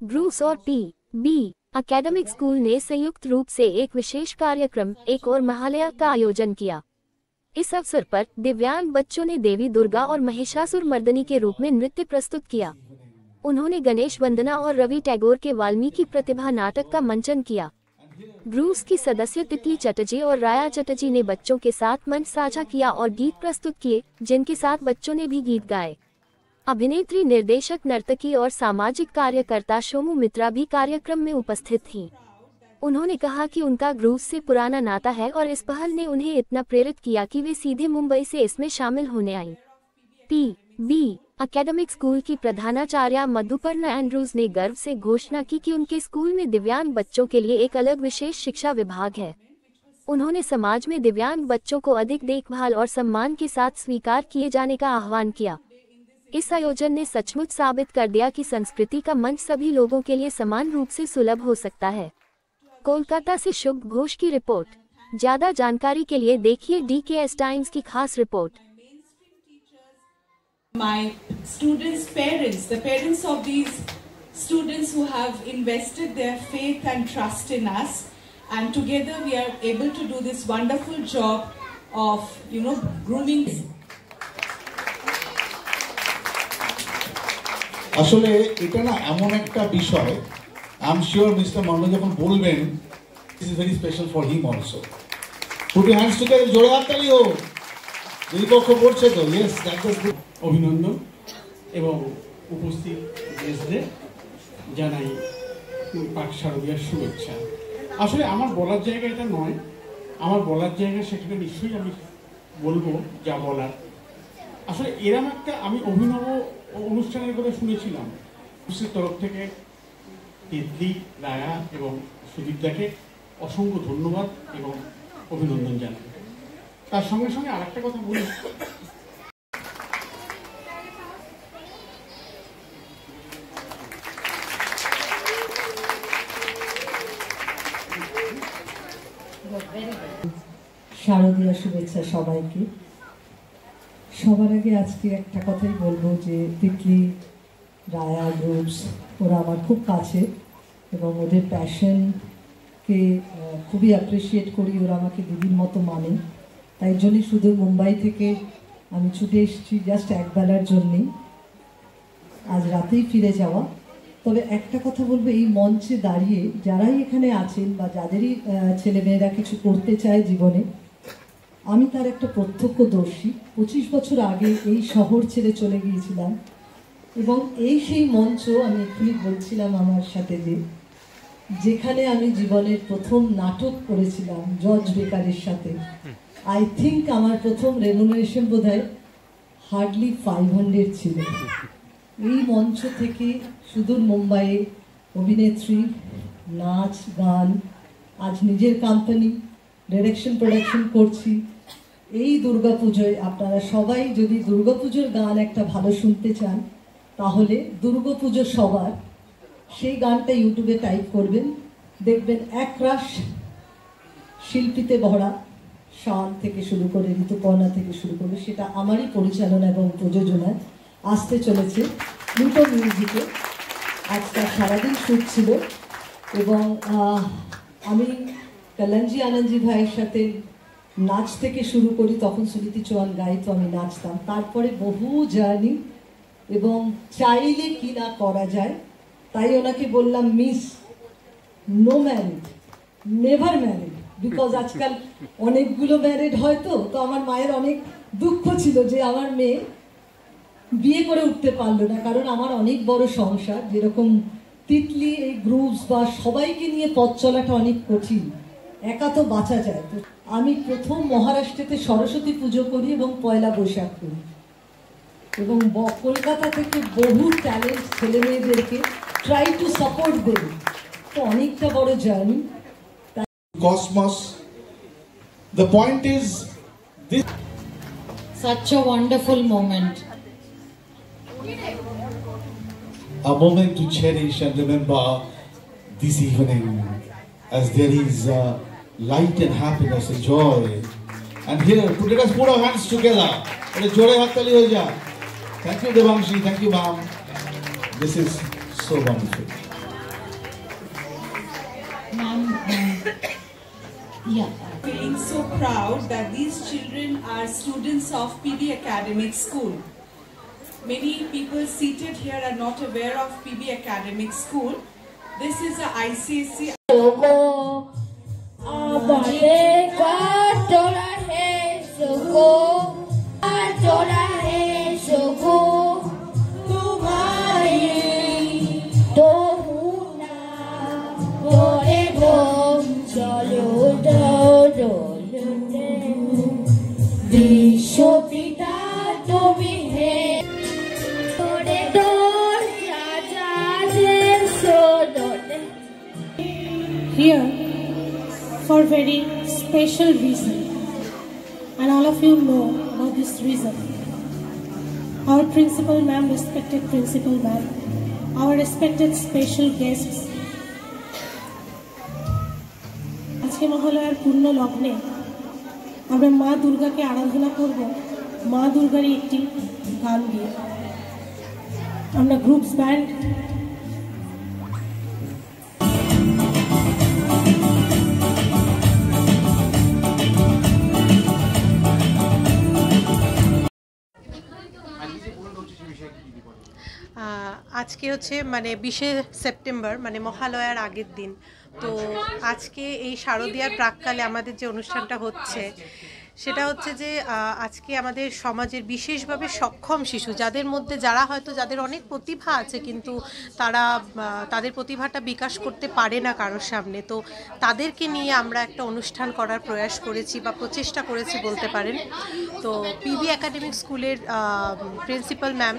Bruce और PB. Academic school ने संयुक्त रूप से एक विशेष कार्यक्रम एक और महालया का आयोजन किया। इस अवसर पर दिव्यांग बच्चों ने देवी दुर्गा और महिषासुर मर्दनी के रूप में नृत्य प्रस्तुत किया। उन्होंने गणेश वंदना और रवि टैगोर के वाल्मीकि प्रतिभा नाटक का मंचन किया। ब्रूस की सदस्य तितली चटर्जी और राया चटर्जी ने बच्चों के साथ मंच साझा किया और गीत प्रस्तुत किए, जिनके साथ बच्चों ने भी गीत गाए। अभिनेत्री, निर्देशक, नर्तकी और सामाजिक कार्यकर्ता शोमू मित्रा भी कार्यक्रम में उपस्थित थीं। उन्होंने कहा कि उनका ग्रूव्स से पुराना नाता है और इस पहल ने उन्हें इतना प्रेरित किया कि वे सीधे मुंबई से इसमें शामिल होने आईं। पी.बी. एकेडमिक स्कूल की प्रधानाचार्या मधुपर्णा एंड्रूज ने गर्व से घोषणा की कि उनके स्कूल में दिव्यांग बच्चों के लिए एक अलग विशेष शिक्षा विभाग है। उन्होंने समाज में दिव्यांग बच्चों को अधिक देखभाल और सम्मान के साथ स्वीकार किए जाने का आह्वान किया। इस आयोजन ने सचमुच साबित कर दिया कि संस्कृति का मंच सभी लोगों के लिए समान रूप से सुलभ हो सकता है। कोलकाता से शुभ घोष की रिपोर्ट। ज्यादा जानकारी के लिए देखिए DKS टाइम्स की खास report. My students' parents, the parents of these students who have invested their faith and trust in us, and together we are able to do this wonderful job of, grooming. আসলে এটা না এমন একটা বিষয়, I am sure Mr. Mando যখন বলবেন, this is very special for him also. Put your hands together, জোরে হাততালি হোক। দুই পক্ষ পড়ছে তো, yes, that was good. অভিনন্দন এবং উপস্থিত গেস্টদের জানাই পাক শারদীয়ার শুভেচ্ছা। আসলে আমার বলার জায়গা এটা নয়, আমার বলার জায়গা সেখানে নিশ্চয়ই আমি বলবো যা বলার। আসলে এরম একটা আমি অভিনব অনুষ্ঠানের কথা শুনেছিলাম পুলিশের তরফ থেকে। তিতলি, রায়া এবং সুদীপদাকে অসংখ্য ধন্যবাদ এবং অভিনন্দন জানাই। তার সঙ্গে সঙ্গে আর একটা কথা বলি, শারদীয় শুভেচ্ছা সবাইকে। সবার আগে আজকে একটা কথাই বলবো যে তিতলি, রায়া, গ্রুপস ওরা আমার খুব কাছে এবং ওদের প্যাশনকে খুবই অ্যাপ্রিসিয়েট করি। ওরা আমাকে দিদির মতো মানে, তাই জন্যই শুধু মুম্বাই থেকে আমি ছুটে এসেছি জাস্ট একবেলার জন্যেই, আজ রাতেই ফিরে যাওয়া। তবে একটা কথা বলবো, এই মঞ্চে দাঁড়িয়ে যারাই এখানে আছেন বা যাদেরই ছেলেমেয়েরা কিছু করতে চায় জীবনে, আমি তার একটা প্রত্যক্ষদর্শী। 25 বছর আগে এই শহর ছেড়ে চলে গিয়েছিলাম এবং এই সেই মঞ্চ, আমি এক্ষুনি বলছিলাম আমার সাথে যে যেখানে আমি জীবনের প্রথম নাটক করেছিলাম জর্জ বেকারের সাথে। আই থিঙ্ক আমার প্রথম রেমুনারেশন বোধহয় হার্ডলি 500 ছিল। এই মঞ্চ থেকে সুদূর মুম্বাইয়ে অভিনেত্রী, নাচ, গান, আজ নিজের কোম্পানি ডিরেকশন প্রোডাকশন করছি। এই দুর্গাপুজোয় আপনারা সবাই যদি দুর্গাপুজোর গান একটা ভালো শুনতে চান, তাহলে দুর্গাপুজো সবার, সেই গানটা ইউটিউবে টাইপ করবেন, দেখবেন একরাশ শিল্পীতে ভরা, শান থেকে শুরু করে ঋতুপর্ণা থেকে শুরু করে, সেটা আমারই পরিচালনা এবং প্রযোজনায় আসতে চলেছে প্লুটো মিউজিকে। আজকাল সারাদিন শ্যুট ছিল এবং আমি কল্যাণজি আনন্দজি ভাইয়ের সাথে নাচ থেকে শুরু করি, তখন সুনীতি চৌহান গাইতো, আমি নাচতাম। তারপরে বহু জার্নি এবং চাইলে কি না করা যায়, তাই ওনাকে বললাম miss no married, never married, because আজকাল অনেকগুলো ম্যারিড হয়তো। তো আমার মায়ের অনেক দুঃখ ছিল যে আমার মেয়ে বিয়ে করে উঠতে পারলো না, কারণ আমার অনেক বড় সংসার। যেরকম তিতলি, এই গ্রুপস বা সবাইকে নিয়ে পথ চলাটা অনেক কঠিন, একা তো বাঁচা যায়। তো আমি প্রথম মহারাষ্ট্রেতে সরস্বতী পুজো করি এবং পয়লা বৈশাখ করি এবং কলকাতা থেকে বহু ট্যালেন্ট ছেলে মেয়েদেরকে ট্রাই টু সাপোর্ট দেব। তো অনেকটা বড় journey. Cosmos. The point is this. Such a wonderful moment. A moment to cherish and remember this evening, as there is light and happiness and joy. And here, let us put our hands together. Thank you, Devangshi. Thank you, ma'am. This is so wonderful. Ma'am, yeah. Feeling so proud that these children are students of PB Academic School. Many people seated here are not aware of PB Academic School. This is a ICSC. Here for very special reason, and all of you know about this reason. Our principal ma'am, respected principal ma'am, our respected special guests. আজকে মহালয়ার পূর্ণ লগ্নে আমরা মা দুর্গাকে আরাধনা করব মা দুর্গারই একটি গান দিয়ে। আমরা গ্রুপস ব্যান্ড আজকে হচ্ছে মানে 20শে সেপ্টেম্বর মানে মহালয়ার আগের দিন। তো আজকে এই শারদীয়ার প্রাককালে আমাদের যে অনুষ্ঠানটা হচ্ছে সেটা হচ্ছে যে আজকে আমাদের সমাজের বিশেষভাবে সক্ষম শিশু যাদের মধ্যে যারা হয়তো যাদের অনেক প্রতিভা আছে কিন্তু তারা তাদের প্রতিভাটা বিকাশ করতে পারে না কারোর সামনে, তো তাদেরকে নিয়ে আমরা একটা অনুষ্ঠান করার প্রয়াস করেছি বা প্রচেষ্টা করেছি বলতে পারেন। তো পিবি একাডেমিক স্কুলের principal ma'am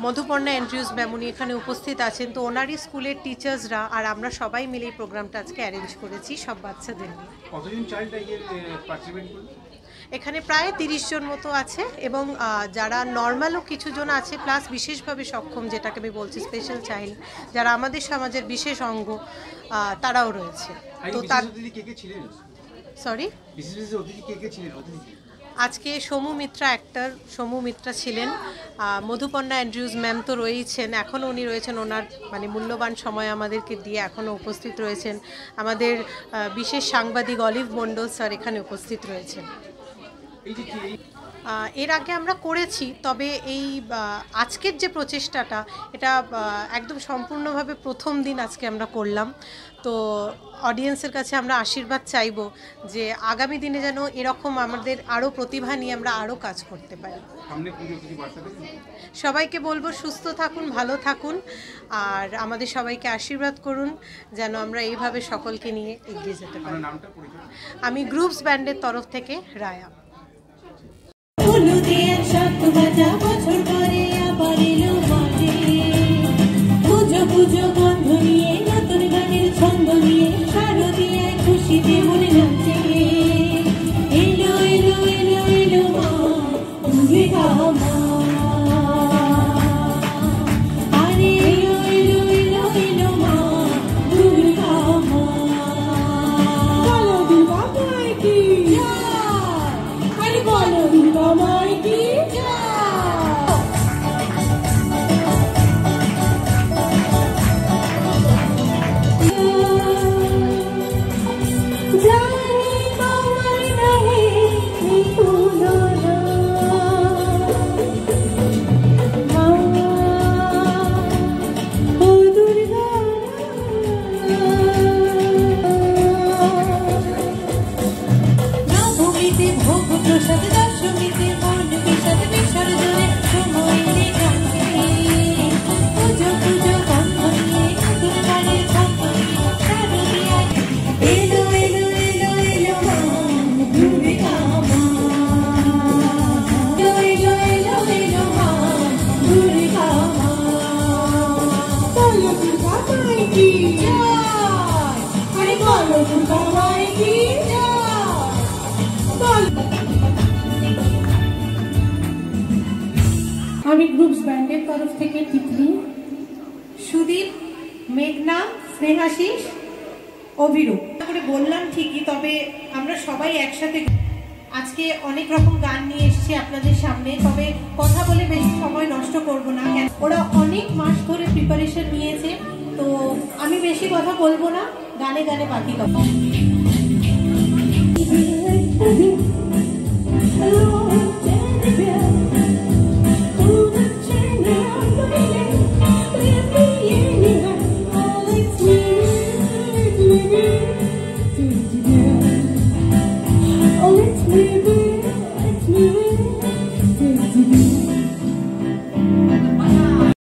Madhuparna Andrews ma'am উনি এখানে উপস্থিত আছেন। তো ওনারই স্কুলের টিচার্সরা আর আমরা সবাই মিলে এই প্রোগ্রামটা আজকে অ্যারেঞ্জ করেছি সব বাচ্চাদের নিয়ে। এখানে প্রায় 30 জন মতো আছে এবং যারা নর্মালও কিছুজন আছে প্লাস বিশেষভাবে সক্ষম যেটাকে আমি বলছি স্পেশাল চাইল্ড যারা আমাদের সমাজের বিশেষ অঙ্গ তারাও রয়েছে। তো তার সরি আজকে সমু মিত্রা অ্যাক্টর সমু মিত্রা ছিলেন, মধুপর্ণা অ্যান্ড্রিউজ ম্যাম তো রয়েছেন, এখনও উনি রয়েছেন, ওনার মানে মূল্যবান সময় আমাদেরকে দিয়ে এখনও উপস্থিত রয়েছেন। আমাদের বিশেষ সাংবাদিক অলিভ মণ্ডল স্যার এখানে উপস্থিত রয়েছেন। এর আগে আমরা করেছি, তবে এই আজকের যে প্রচেষ্টাটা এটা একদম সম্পূর্ণভাবে প্রথম দিন আজকে আমরা করলাম। তো অডিয়েন্সের কাছে আমরা আশীর্বাদ চাইব যে আগামী দিনে যেন এরকম আমাদের আরও প্রতিভা নিয়ে আমরা আরও কাজ করতে পারি। সবাইকে বলবো সুস্থ থাকুন, ভালো থাকুন আর আমাদের সবাইকে আশীর্বাদ করুন যেন আমরা এইভাবে সকলকে নিয়ে এগিয়ে যেতে পারি। আমি গ্রুপস ব্যান্ডের তরফ থেকে রায়া। পুজো গন্ধ নিয়ে নতুন গানের ছন্দ নিয়ে শারদীয়ায় খুশিতে মনে নাচে এলো এলো এলো এলো মা দুর্গা মা আরে এলো এলো এলো এলো মা দুর্গা মা বলো দুর্গা মাই কি জয়, আরে বলো দুর্গা মাই কি জয়। আমি গ্রুপস ব্যান্ডের তরফ থেকে তিতলি, সুদীপ, মেঘনা, স্নেহাশিস, অভিরূপ করে বললাম ঠিকই, তবে আমরা সবাই একসাথে আজকে অনেক রকম গান নিয়ে এসেছি আপনাদের সামনে। তবে কথা বলে বেশি সময় নষ্ট করব না, ওরা অনেক মাস ধরে প্রিপারেশন নিয়েছে তো আমি বেশি কথা বলবো না, গানে গানে বাকি কথা।